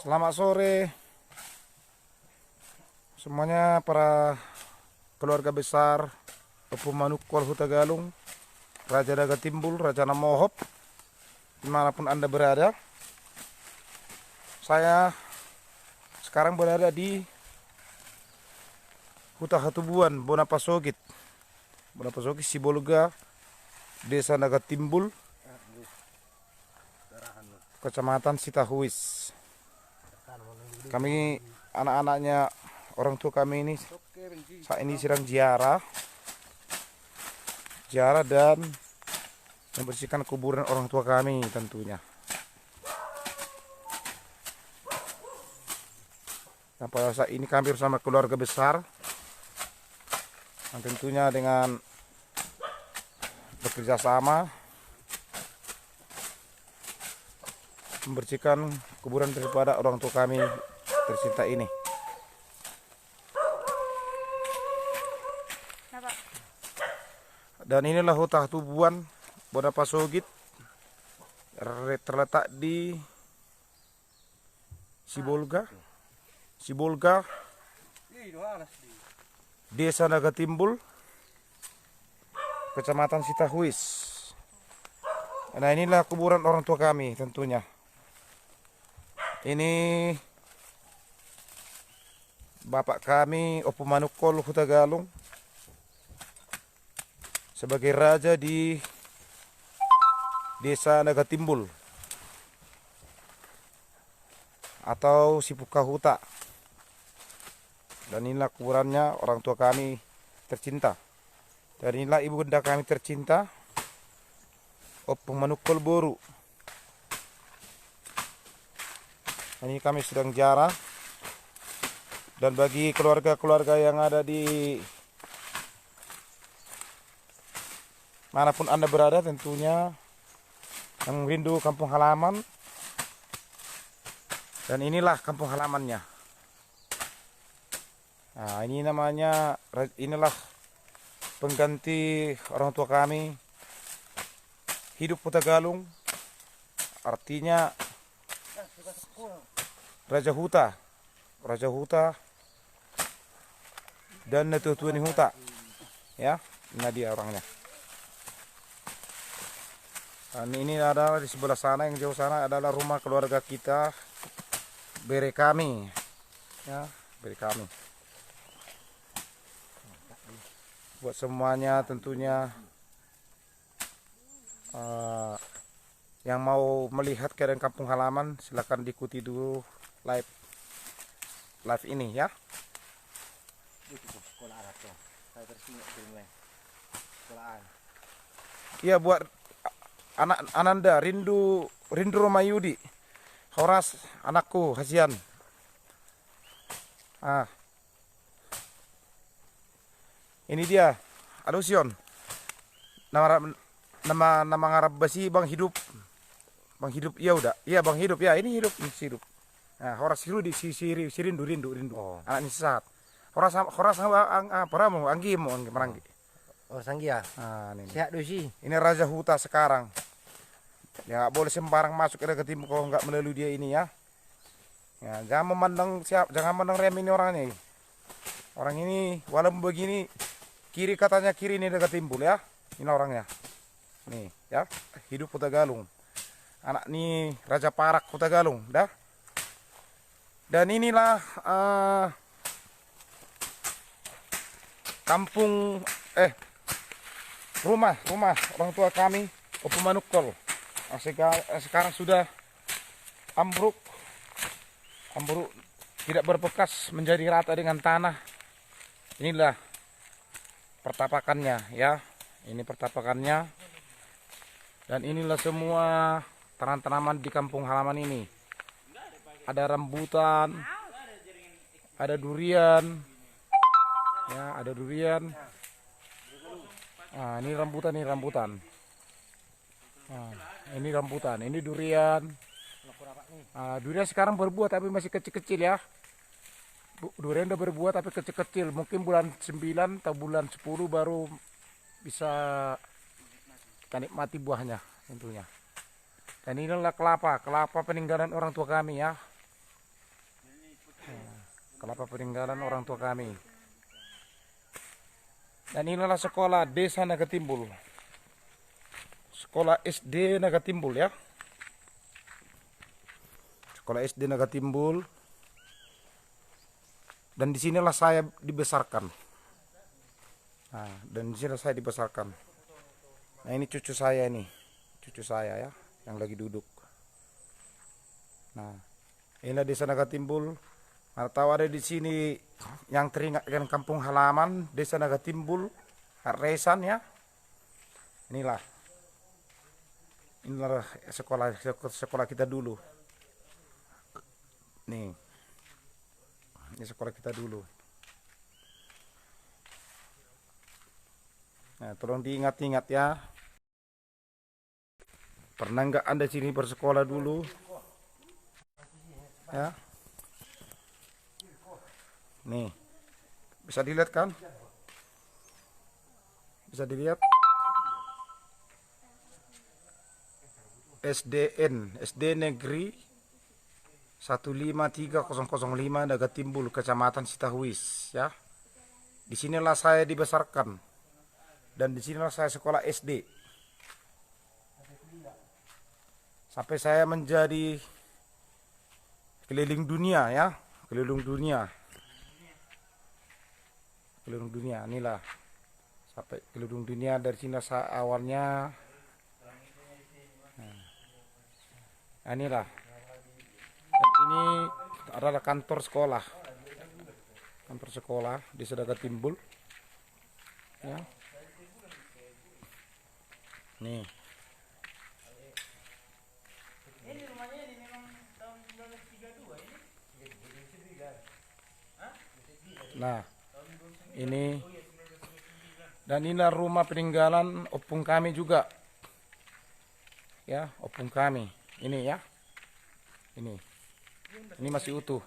Selamat sore semuanya para keluarga besar Opu Manukol Huta Galung, Raja Daga Timbul, Raja Namohop, dimanapun Anda berada. Saya sekarang berada di Huta Hatubuan, Bonapasogit, Sibolga, Desa Daga Timbul, Kecamatan Sitahuis. Kami anak-anaknya orang tua kami ini saat ini sedang ziarah dan membersihkan kuburan orang tua kami tentunya. Nah, pada saat ini kami bersama keluarga besar, dan tentunya dengan bekerja sama membersihkan kuburan daripada orang tua kami tercinta ini. Dan inilah Huta Hatubuan Bonapasogit, terletak di Sibolga, Desa Naga Timbul, Kecamatan Sitahuis. Nah, inilah kuburan orang tua kami tentunya. Ini bapak kami Opu Manukol Huta Galung sebagai raja di Desa Naga Timbul atau Sipuka Huta. Dan inilah kuburannya orang tua kami tercinta. Dan inilah ibu bunda kami tercinta, Opu Manukol Boru. Ini kami sedang ziarah. Dan bagi keluarga-keluarga yang ada di manapun Anda berada, tentunya yang rindu kampung halaman, dan inilah kampung halamannya. Nah, inilah pengganti orang tua kami hidup Huta Galung, artinya Raja Huta dan Netutuani Huta, ya. Nah, dia orangnya. Dan ini adalah di sebelah sana, yang jauh sana adalah rumah keluarga kita, bere kami, ya, bere kami. Buat semuanya tentunya yang mau melihat keadaan kampung halaman, silakan diikuti dulu live ini ya. Iya, buat anak Ananda rindu rumah Yudi, Horas anakku Hasian. Ini dia Alusion, nama ngarap basi Bang Hidup, iya udah, iya Bang Hidup ya, ini hidup. Nah, Horas Hirudi si rindu. Oh. Anak ini sesaat. Horas paramu anggi meranggi. Oh, Sanggia. Nah, ini. Sehat sih. Ini Raja Huta sekarang. Ya, nggak boleh sembarang masuk ke timur kalau nggak melalui dia ini ya. Ya, jangan memandang remeh ini orangnya. Orang ini walaupun begini, kiri katanya kiri ini dekat timbul ya. Ini orangnya. Nih, ya. Hidup Huta Galung. Anak ini Raja Parak Huta Galung, dah. Dan inilah rumah orang tua kami Opu Manukol. Sekarang sudah ambruk, tidak berbekas, menjadi rata dengan tanah. Inilah pertapakannya ya. Ini pertapakannya. Dan inilah semua tanaman-tanaman di kampung halaman ini. Ada rambutan, ada durian, ya, ada durian. Nah, ini rambutan. Nah, ini rambutan, ini durian. Durian sekarang berbuah tapi masih kecil-kecil ya. Durian udah berbuah tapi kecil-kecil. Mungkin bulan 9 atau bulan 10 baru bisa kita nikmati buahnya tentunya. Dan inilah kelapa peninggalan orang tua kami ya. kelapa peninggalan orang tua kami. Dan inilah sekolah desa Nagatimbul. Sekolah SD Nagatimbul ya. Sekolah SD Nagatimbul. Dan disinilah saya dibesarkan. Nah, dan disinilah saya dibesarkan. Nah, ini cucu saya ini. Cucu saya ya, yang lagi duduk. Nah, inilah desa Nagatimbul. Atau ada di sini yang teringat dengan kampung halaman desa Nagatimbul, Resan ya. Inilah sekolah kita dulu. Nih, ini sekolah kita dulu. Nah, tolong diingat-ingat ya. Pernah nggak Anda sini bersekolah dulu? Ya. Nih, bisa dilihat kan? Bisa dilihat. SD Negeri 153005 Nagatimbul, Kecamatan Sitahuis ya. Disinilah saya dibesarkan dan disinilah saya sekolah SD sampai saya menjadi keliling dunia ya, keliling dunia. Inilah sampai keliling dunia. Dari sini saya awalnya. Nah, inilah. Dan ini adalah kantor sekolah. Kantor sekolah di Nagatimbul. Ya. Nih. Ini rumahnya ini memang tahun 1932 ini. Nah, ini dan inilah rumah peninggalan opung kami juga. Ya, opung kami. Ini ya. Ini masih utuh.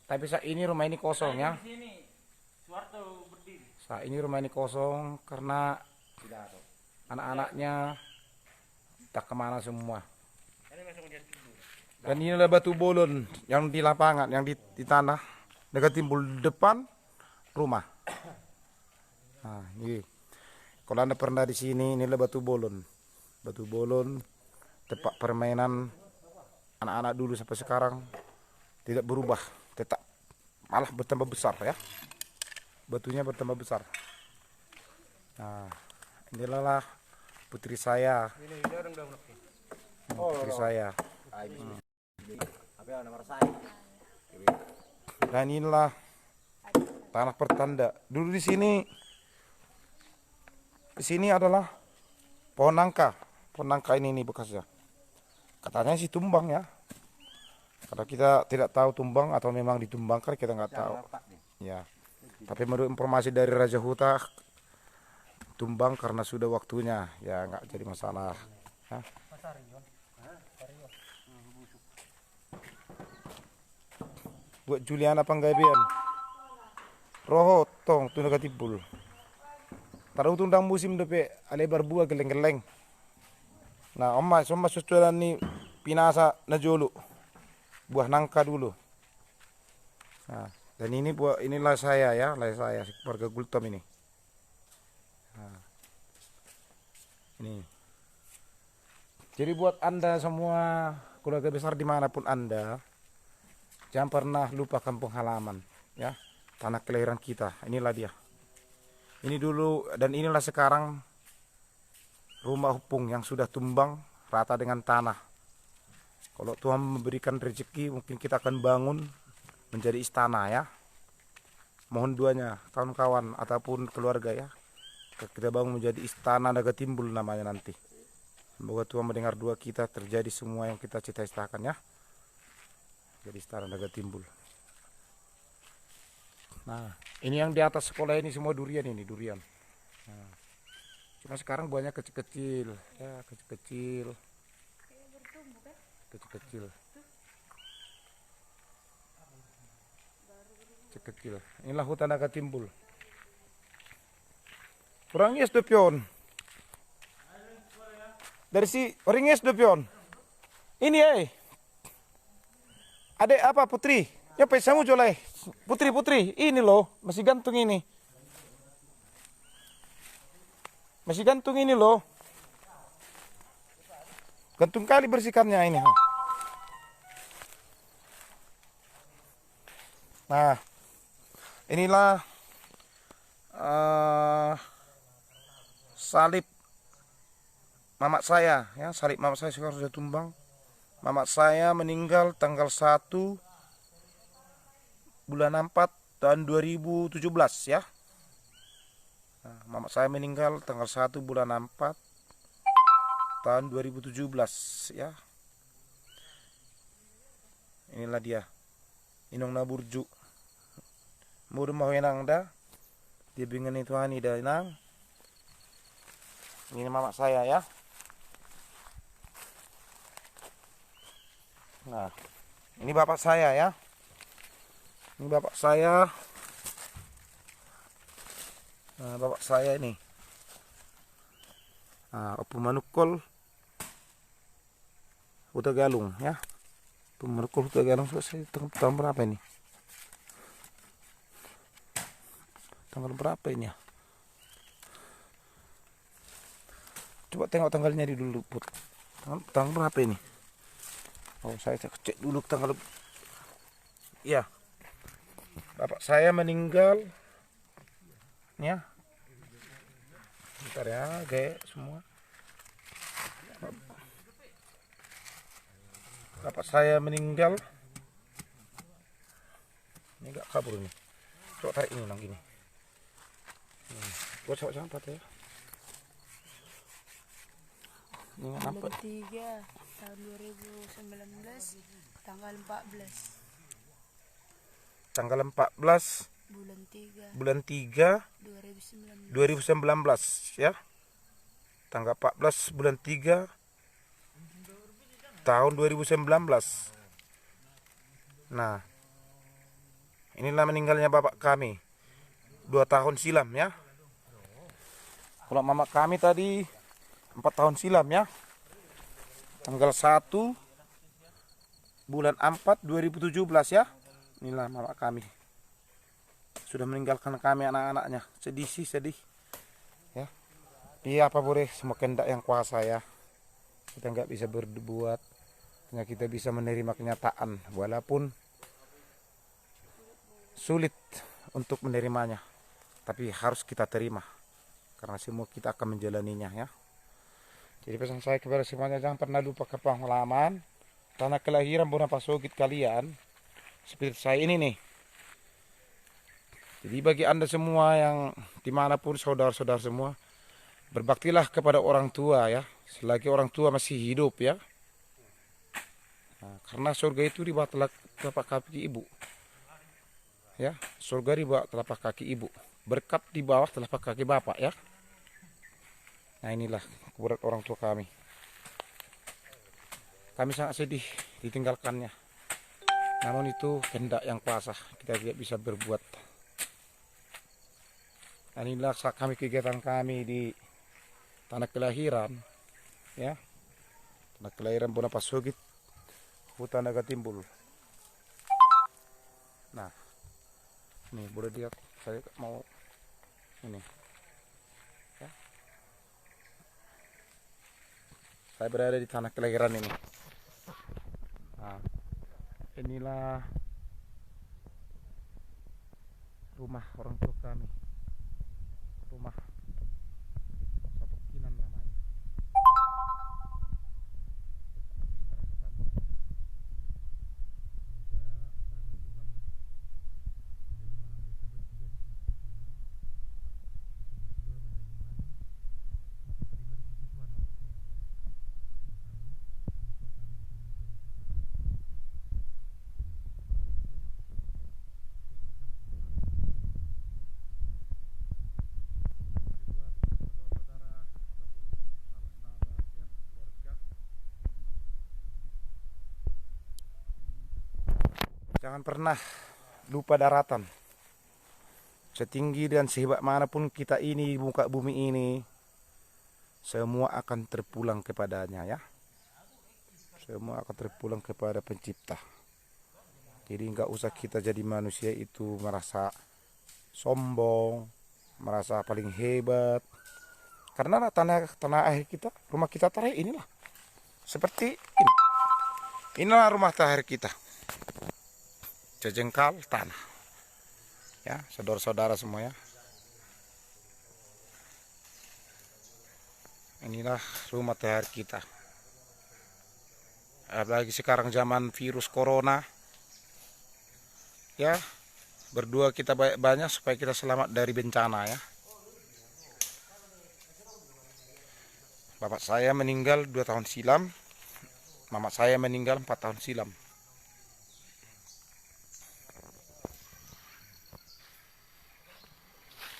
Tapi saat ini rumah ini kosong ya. Saat ini rumah ini kosong karena anak-anaknya tak kemana semua. Dan inilah batu bolon yang di lapangan, yang di tanah Nagatimbul depan rumah. Nah, ini kalau Anda pernah di sini, inilah batu bolon. Batu bolon tempat permainan anak-anak dulu sampai sekarang tidak berubah, tetap malah bertambah besar ya. Batunya bertambah besar. Nah, inilah putri saya. Putri saya. Dan inilah tanah pertanda. Dulu di sini adalah pohon nangka. Pohon nangka ini bekasnya. Katanya sih tumbang ya. Karena kita tidak tahu tumbang atau memang ditumbangkan, kita nggak tahu. Ya. Tapi menurut informasi dari Raja Huta, tumbang karena sudah waktunya. Ya nggak jadi masalah. Ya. Buat Juliana Panggabean. Roho tong tu Nagatimbul. Taruh tundang musim depe alebar buah geleng-geleng. Nah, omma susulan ni pinasa na jolo. Buah nangka dulu. Nah, dan inilah saya ya, saya keluarga Gultom ini. Nah, ini. Jadi buat Anda semua keluarga besar dimanapun Anda, jangan pernah lupa kampung halaman ya, tanah kelahiran kita. Inilah dia. Ini dulu dan inilah sekarang rumah opung yang sudah tumbang rata dengan tanah. Kalau Tuhan memberikan rezeki, mungkin kita akan bangun menjadi istana ya. Mohon duanya kawan-kawan ataupun keluarga ya. Kita bangun menjadi istana Nagatimbul namanya nanti. Semoga Tuhan mendengar doa kita, terjadi semua yang kita cita-citakan ya. Jadi istana Nagatimbul. Nah, ini yang di atas sekolah ini semua durian ini, durian. Nah, cuma sekarang buahnya kecil-kecil, ya kecil-kecil. Kecil-kecil. Kecil-kecil. Inilah hutan Nagatimbul. Orangnya pion. Dari si orangnya pion. Ini Adek apa Putri? Nyampe samu jolai. Putri, ini loh, masih gantung ini. Masih gantung ini loh. Gantung kali bersihkannya ini. Nah, inilah salib mamak saya ya, salib mamak saya sekarang sudah tumbang. Mamak saya meninggal tanggal 1 bulan 4 tahun 2017 ya. Nah, mamak saya meninggal tanggal 1 bulan 4 tahun 2017 ya. Inilah dia. Inong naburju. Muru mau enang dah. Dia bingung itu ani dah nang. Ini mamak saya ya. Nah, ini bapak saya ya. Ini bapak saya. Nah, bapak saya ini. Nah, Opu Manukol Huta Galung ya. Opu Manukol Huta Galung selesai tahun berapa ini? Tanggal berapa ini ya? Coba tengok tanggalnya di dulu, Put. Tanggal berapa ini? Oh, saya cek dulu tanggal. Ya. Bapak saya meninggal. Ya. Bentar ya, kayak semua. Bapak saya meninggal. Ini enggak kabur nih. Coba tarik ini nang gini. Gua coba sampai ya. Ini nggak nampak. 3 tahun 2019 tanggal 14 Tanggal 14 bulan 3 2019 ya. Tanggal 14 bulan 3 tahun 2019. Nah, inilah meninggalnya bapak kami 2 tahun silam ya. Kalau mama kami tadi 4 tahun silam ya. Tanggal 1 bulan 4 2017 ya. Inilah mama kami. Sudah meninggalkan kami anak-anaknya. Sedih sih, sedih. Ya. Iya apa boleh, semua kehendak yang kuasa ya. Kita nggak bisa berbuat. Hanya kita bisa menerima kenyataan walaupun sulit untuk menerimanya. Tapi harus kita terima. Karena semua kita akan menjalaninya ya. Jadi pesan saya kepada semuanya, jangan pernah lupa ke pengalaman tanah kelahiran Bona Pasogit kalian. Seperti saya ini nih. Jadi bagi anda semua yang dimanapun saudara-saudara semua, berbaktilah kepada orang tua ya. Selagi orang tua masih hidup ya. Nah, karena surga itu di bawah telapak kaki ibu. Ya, surga di bawah telapak kaki ibu. Berkat di bawah telapak kaki bapak ya. Nah inilah kuburan orang tua kami. Kami sangat sedih ditinggalkannya. Namun itu kehendak yang kuasa, kita tidak bisa berbuat. Dan inilah kami kegiatan kami di tanah kelahiran, ya, tanah kelahiran Bona Pasogit, Huta Naga Timbul. Nah, nih boleh lihat, saya mau ini. Ya. Saya berada di tanah kelahiran ini. Nah, inilah rumah orang tua kami. Rumah Sapukinan namanya. Jangan pernah lupa daratan. Setinggi dan sehebat manapun kita ini di muka bumi ini, semua akan terpulang kepadanya ya. Semua akan terpulang kepada pencipta. Jadi nggak usah kita jadi manusia itu merasa sombong, merasa paling hebat. Karena tanah air kita, rumah kita terakhir inilah seperti ini. Inilah rumah terakhir kita. Sejengkal tanah. Ya, saudara-saudara semua ya. Inilah rumah terakhir kita. Apalagi sekarang zaman virus corona. Ya, berdoa kita banyak supaya kita selamat dari bencana ya. Bapak saya meninggal 2 tahun silam. Mama saya meninggal 4 tahun silam.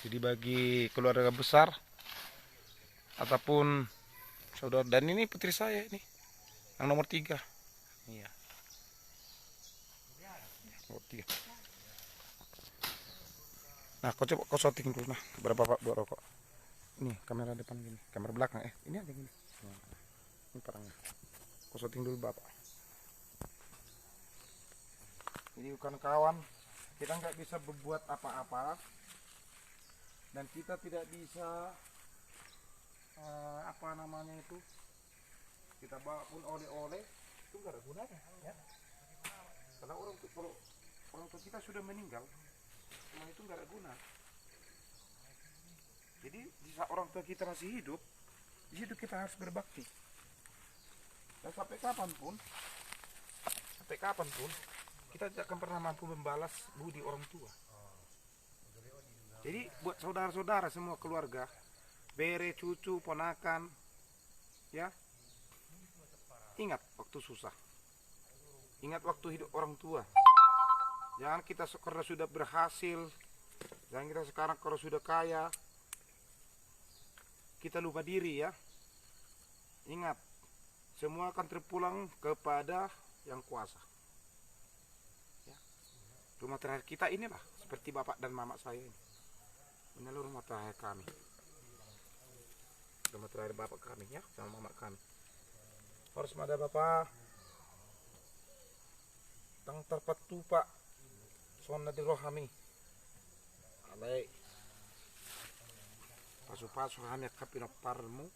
Jadi bagi keluarga besar ataupun saudara, dan ini putri saya ini yang nomor 3. Iya. Nomor 3. Nah, kau coba kau shooting dulu nah, berapa Pak buat rokok. Ini kamera depan gini, kamera belakang ini ada gini. Nah, ini parangnya. Kau shooting dulu Bapak. Jadi bukan kawan, kita nggak bisa berbuat apa-apa dan kita tidak bisa apa namanya itu, kita bawa pun oleh-oleh itu nggak ada gunanya ya. Karena kalau orang tua kita sudah meninggal, semua itu nggak ada guna. Jadi di saat orang tua kita masih hidup, di situ kita harus berbakti. Dan sampai kapanpun kita tidak akan pernah mampu membalas budi orang tua. Jadi buat saudara-saudara semua keluarga, bere, cucu, ponakan, ya, ingat waktu susah, ingat waktu hidup orang tua. Jangan kita karena sudah berhasil, jangan kita sekarang kalau sudah kaya, kita lupa diri ya. Ingat, semua akan terpulang kepada yang kuasa. Ya. Rumah terakhir kita inilah seperti bapak dan mama saya ini. Inilah rumah terakhir kami. Rumah terakhir bapak kami ya, sama mama kami. Harus ada bapak. Tang terpatu pak. Sonna di rohami. Alai. Pasu-pasu kami kapino parmu.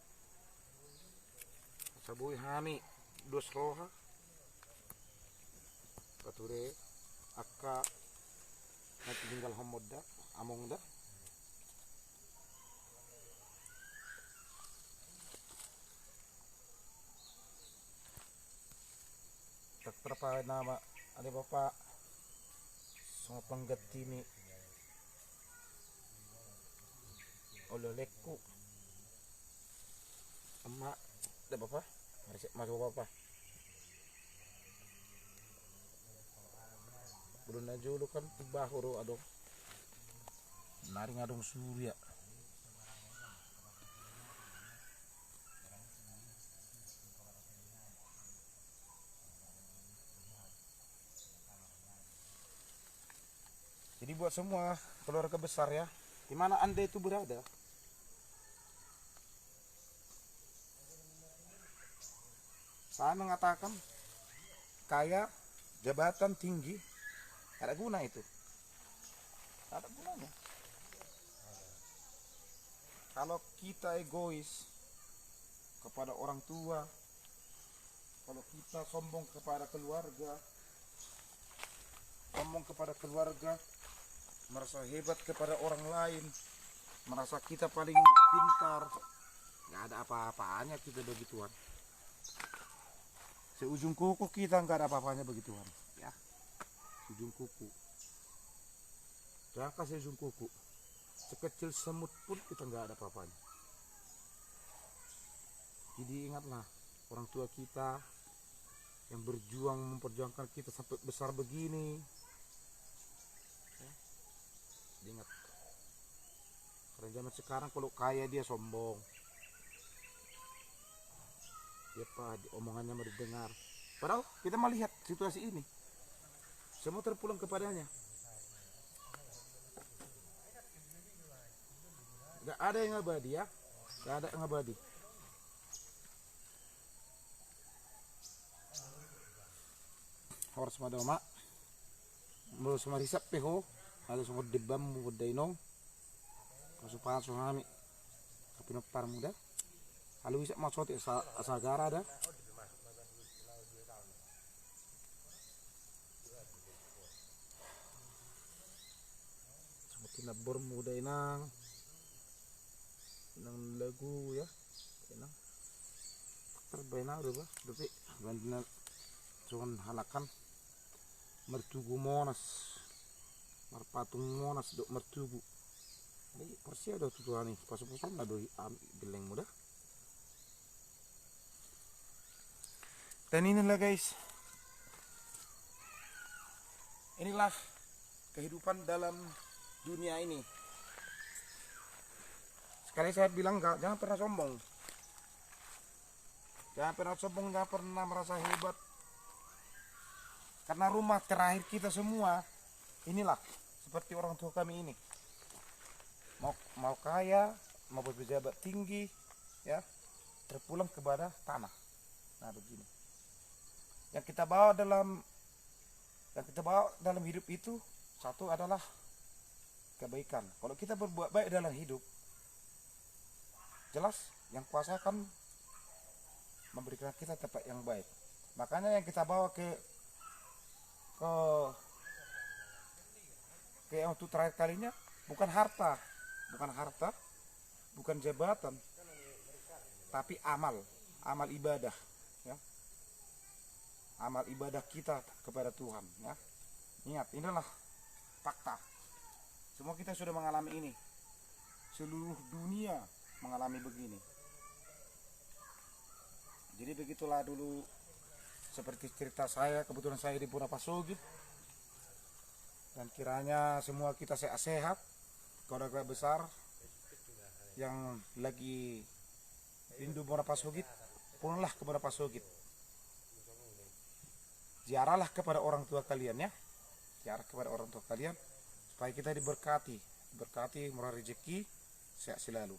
Sabui kami dos roha. Pature akka nanti tinggal homoda among da. Terpa nama ada bapak semua penggati ni ololekku emak ada bapak masuk bapak belum aja lu kan bahuru adong naring adong surya. Jadi buat semua keluarga besar ya, di mana Anda itu berada, saya mengatakan kaya, jabatan tinggi, ada guna itu, ada gunanya. Kalau kita egois kepada orang tua, kalau kita sombong kepada keluarga, merasa hebat kepada orang lain, merasa kita paling pintar, nggak ada apa-apanya kita begituan. Seujung kuku kita nggak ada apa-apanya begituan, ya. Ujung kuku, jangan kasih ujung kuku, sekecil semut pun kita nggak ada apa-apanya. Jadi ingatlah orang tua kita yang berjuang memperjuangkan kita sampai besar begini. Ingat, karena zaman sekarang kalau kaya dia sombong, ya pak omongannya mau didengar. Padahal kita melihat situasi ini, semua terpulang kepadanya. Gak ada yang abadi ya, gak ada yang abadi. Harus pada mak, mo sumarisap peho halo sumod dibam mo daino kasupa suhami kapinopar muda halo isa maksud asagara da sumut tinabor muda inang lagu ya inang terbaina udah bah tapi bandina cuman halakan mertugu monas marpatung monas dok mertugu ini persia ada tujuan nih pas-pasan ada geleng muda dan inilah guys, inilah kehidupan dalam dunia ini. Sekali saya bilang jangan pernah sombong, jangan pernah merasa hebat. Karena rumah terakhir kita semua inilah seperti orang tua kami ini. Mau kaya, mau berpejabat tinggi, ya terpulang kepada tanah. Nah begini. Yang kita bawa dalam hidup itu satu adalah kebaikan. Kalau kita berbuat baik dalam hidup, jelas yang kuasa akan memberikan kita tempat yang baik. Makanya yang kita bawa ke untuk terakhir kalinya bukan harta, bukan jabatan, tapi amal ibadah, ya. Amal ibadah kita kepada Tuhan, ya. Ingat, inilah fakta. Semua kita sudah mengalami ini. Seluruh dunia mengalami begini. Jadi begitulah dulu seperti cerita saya, kebetulan saya di Purapasugit. Dan kiranya semua kita sehat, keluarga besar yang lagi rindu Purapasugit, pulanglah ke Purapasugit. Ziarahlah kepada orang tua kalian, ya. Ziarah kepada orang tua kalian supaya kita diberkati, murah rezeki, sehat selalu.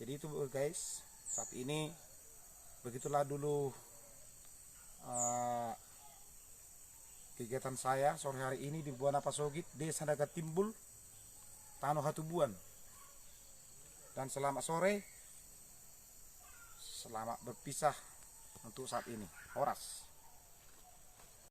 Jadi itu guys, saat ini begitulah dulu kegiatan saya sore hari ini di Buana Pasogit, Desa Naga Timbul, Tano Hatubuan. Dan selamat sore, selamat berpisah untuk saat ini. Horas.